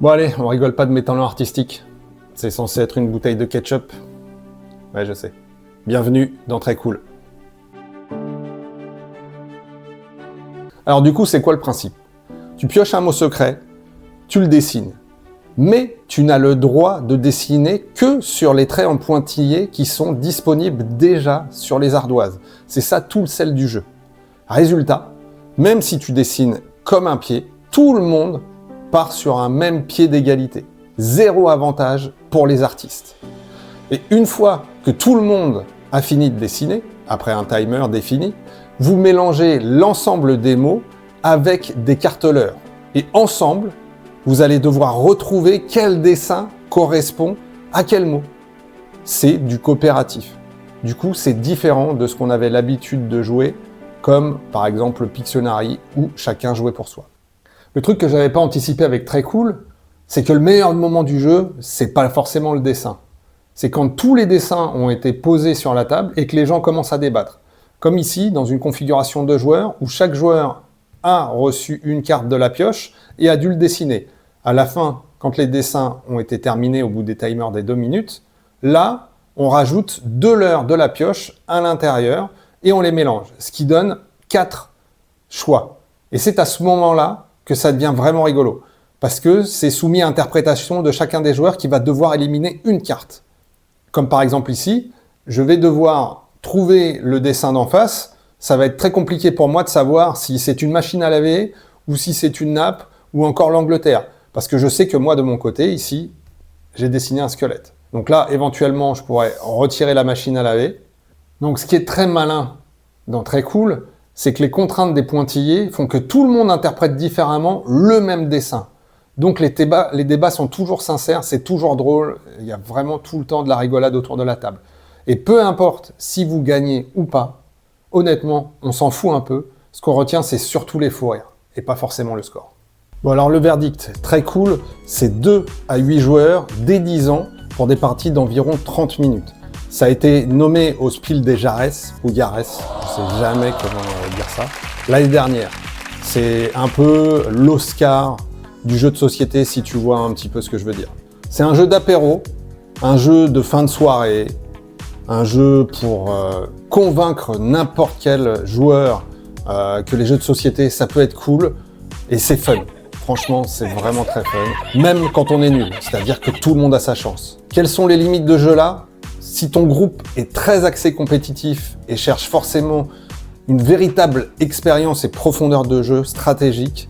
Bon allez, on rigole pas de mes talents artistiques. C'est censé être une bouteille de ketchup. Ouais, je sais. Bienvenue dans Très Cool. Alors du coup, c'est quoi le principe? Tu pioches un mot secret, tu le dessines. Mais tu n'as le droit de dessiner que sur les traits en pointillés qui sont disponibles déjà sur les ardoises. C'est ça tout le sel du jeu. Résultat, même si tu dessines comme un pied, tout le monde part sur un même pied d'égalité. Zéro avantage pour les artistes. Et une fois que tout le monde a fini de dessiner, après un timer défini, vous mélangez l'ensemble des mots avec des carteleurs. Et ensemble, vous allez devoir retrouver quel dessin correspond à quel mot. C'est du coopératif. Du coup, c'est différent de ce qu'on avait l'habitude de jouer, comme par exemple le Pictionary, où chacun jouait pour soi. Le truc que j'avais pas anticipé avec Très Cool, c'est que le meilleur moment du jeu, c'est pas forcément le dessin. C'est quand tous les dessins ont été posés sur la table et que les gens commencent à débattre. Comme ici, dans une configuration de joueurs, où chaque joueur a reçu une carte de la pioche et a dû le dessiner. À la fin, quand les dessins ont été terminés au bout des timers des 2 minutes, là, on rajoute 2 leurres de la pioche à l'intérieur et on les mélange, ce qui donne 4 choix. Et c'est à ce moment-là que ça devient vraiment rigolo, parce que c'est soumis à interprétation de chacun des joueurs qui va devoir éliminer une carte. Comme par exemple ici, je vais devoir trouver le dessin d'en face. Ça va être très compliqué pour moi de savoir si c'est une machine à laver, ou si c'est une nappe, ou encore l'Angleterre. Parce que je sais que moi, de mon côté, ici, j'ai dessiné un squelette. Donc là, éventuellement, je pourrais retirer la machine à laver. Donc ce qui est très malin dans Très Cool, c'est que les contraintes des pointillés font que tout le monde interprète différemment le même dessin. Donc les débats sont toujours sincères, c'est toujours drôle, il y a vraiment tout le temps de la rigolade autour de la table. Et peu importe si vous gagnez ou pas, honnêtement, on s'en fout un peu. Ce qu'on retient, c'est surtout les fous rires, et pas forcément le score. Bon alors le verdict, Très Cool, c'est 2 à 8 joueurs dès 10 ans pour des parties d'environ 30 minutes. Ça a été nommé au Spiel des Jahres, ou Jahres, je ne sais jamais comment dire ça, l'année dernière. C'est un peu l'Oscar du jeu de société, si tu vois un petit peu ce que je veux dire. C'est un jeu d'apéro, un jeu de fin de soirée, un jeu pour convaincre n'importe quel joueur que les jeux de société, ça peut être cool, et c'est fun. Franchement, c'est vraiment très fun, même quand on est nul, c'est-à-dire que tout le monde a sa chance. Quelles sont les limites de jeu là? Si ton groupe est très axé compétitif et cherche forcément une véritable expérience et profondeur de jeu stratégique,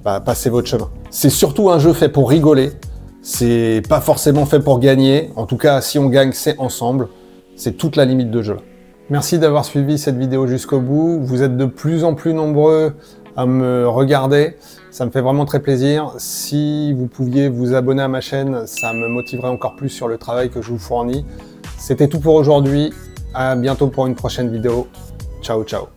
bah, passez votre chemin. C'est surtout un jeu fait pour rigoler, c'est pas forcément fait pour gagner, en tout cas si on gagne c'est ensemble, c'est toute la limite de jeu. Merci d'avoir suivi cette vidéo jusqu'au bout, vous êtes de plus en plus nombreux à me regarder, ça me fait vraiment très plaisir. Si vous pouviez vous abonner à ma chaîne, ça me motiverait encore plus sur le travail que je vous fournis. C'était tout pour aujourd'hui, à bientôt pour une prochaine vidéo. Ciao ciao.